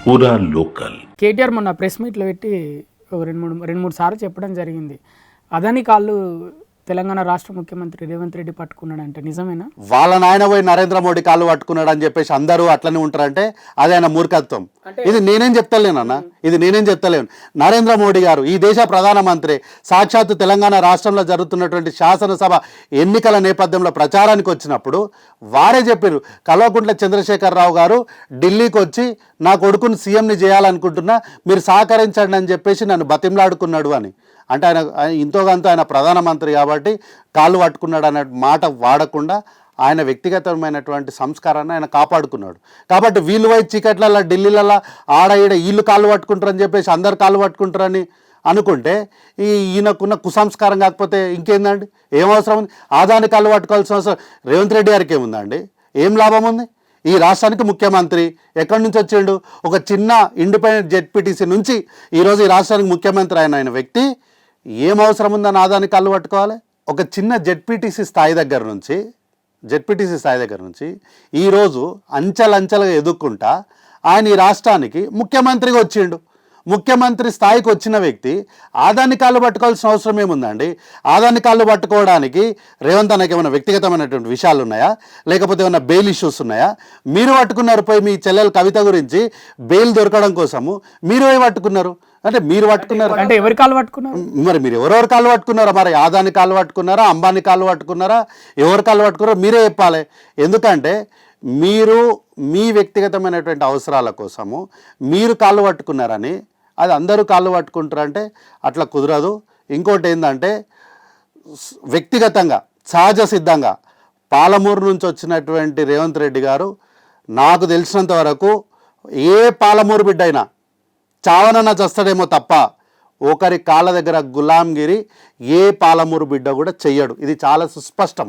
పూరా లోకల్. కేటీఆర్ మొన్న ప్రెస్ మీట్లో పెట్టి ఒక రెండు మూడు సార్లు చెప్పడం జరిగింది. అదాని కాళ్ళు తెలంగాణ రాష్ట్ర ముఖ్యమంత్రి రేవంత్ రెడ్డి పట్టుకున్నాడంటే నిజమేనా? వాళ్ళ నాయన పోయి నరేంద్ర మోడీ కాళ్ళు పట్టుకున్నాడు అని చెప్పేసి అందరూ అట్లనే ఉంటారంటే అది ఆయన మూర్ఖత్వం. ఇది నేనేం చెప్తలేనన్న, ఇది నేనేం చెప్తలేను. నరేంద్ర మోడీ గారు ఈ దేశ ప్రధానమంత్రి సాక్షాత్తు తెలంగాణ రాష్ట్రంలో జరుగుతున్నటువంటి శాసనసభ ఎన్నికల నేపథ్యంలో ప్రచారానికి వచ్చినప్పుడు వారే చెప్పారు, కల్వకుంట్ల చంద్రశేఖరరావు గారు ఢిల్లీకి వచ్చి నా కొడుకుని సీఎంని చేయాలనుకుంటున్నా, మీరు సహకరించండి అని చెప్పేసి నన్ను బతిమలాడుకున్నాడు అని. అంటే ఆయన ఇంతోగంత ఆయన ప్రధానమంత్రి కాబట్టి కాళ్ళు పట్టుకున్నాడు అనే మాట వాడకుండా ఆయన వ్యక్తిగతమైనటువంటి సంస్కారాన్ని ఆయన కాపాడుకున్నాడు. కాబట్టి వీళ్ళు పోయి చీకట్లలో ఢిల్లీలలో ఆడ ఈడ వీళ్ళు కాళ్ళు పట్టుకుంటారని చెప్పేసి అందరు కాళ్ళు పట్టుకుంటారని అనుకుంటే ఈయనకున్న కుసంస్కారం కాకపోతే ఇంకేందండి? ఏం అవసరం ఉంది? ఆదాని కాళ్ళు పట్టుకోవాల్సిన అవసరం రేవంత్ రెడ్డి గారికి ఏముందండి? ఏం లాభం ఉంది? ఈ రాష్ట్రానికి ముఖ్యమంత్రి ఎక్కడి నుంచి వచ్చిండు? ఒక చిన్న ఇండిపెండెంట్ జెడ్పీటీసీ నుంచి ఈరోజు ఈ రాష్ట్రానికి ముఖ్యమంత్రి అయిన వ్యక్తి ఏం అవసరం ఉందని ఆదాని కాళ్ళు పట్టుకోవాలి? ఒక చిన్న జెడ్పీటీసీ స్థాయి దగ్గర నుంచి ఈరోజు అంచెలంచెలుగా ఎదుక్కుంటా ఆయన ఈ రాష్ట్రానికి ముఖ్యమంత్రిగా వచ్చిండు. ముఖ్యమంత్రి స్థాయికి వచ్చిన వ్యక్తి ఆదాని కాళ్ళు పట్టుకోవాల్సిన అవసరం ఏముందండి? ఆదాని కాళ్ళు పట్టుకోవడానికి రేవంత్ అన్నకి ఏమైనా వ్యక్తిగతమైనటువంటి విషయాలు ఉన్నాయా, లేకపోతే ఏమైనా బెయిల్ ఇష్యూస్ ఉన్నాయా? మీరు పట్టుకున్నారు పోయి మీ చెల్లెలు కవిత గురించి బెయిల్ దొరకడం కోసము మీరు పోయి పట్టుకున్నారు. అంటే మీరు పట్టుకున్నారు అంటే ఎవరి కాళ్ళు పట్టుకున్నారు? మరి మీరు ఎవరెవరు కాళ్ళు పట్టుకున్నారా? మరి ఆదాని కాళ్ళు పట్టుకున్నారా, అంబానీ కాళ్ళు పట్టుకున్నారా, ఎవరు కాళ్ళు పట్టుకున్నారో మీరే చెప్పాలి. ఎందుకంటే మీరు మీ వ్యక్తిగతమైనటువంటి అవసరాల కోసము మీరు కాళ్ళు పట్టుకున్నారని అది అందరూ కాళ్ళు పట్టుకుంటారంటే అట్లా కుదరదు. ఇంకోటి ఏంటంటే వ్యక్తిగతంగా సహజ సిద్ధంగా పాలమూరు నుంచి వచ్చినటువంటి రేవంత్ రెడ్డి గారు నాకు తెలిసినంత వరకు ఏ పాలమూరు బిడ్డ అయినా చావనన్నా చస్తాడేమో తప్ప ఒకరి కాళ్ళ దగ్గర గులాంగిరి ఏ పాలమూరు బిడ్డ కూడా చెయ్యడు. ఇది చాలా సుస్పష్టం.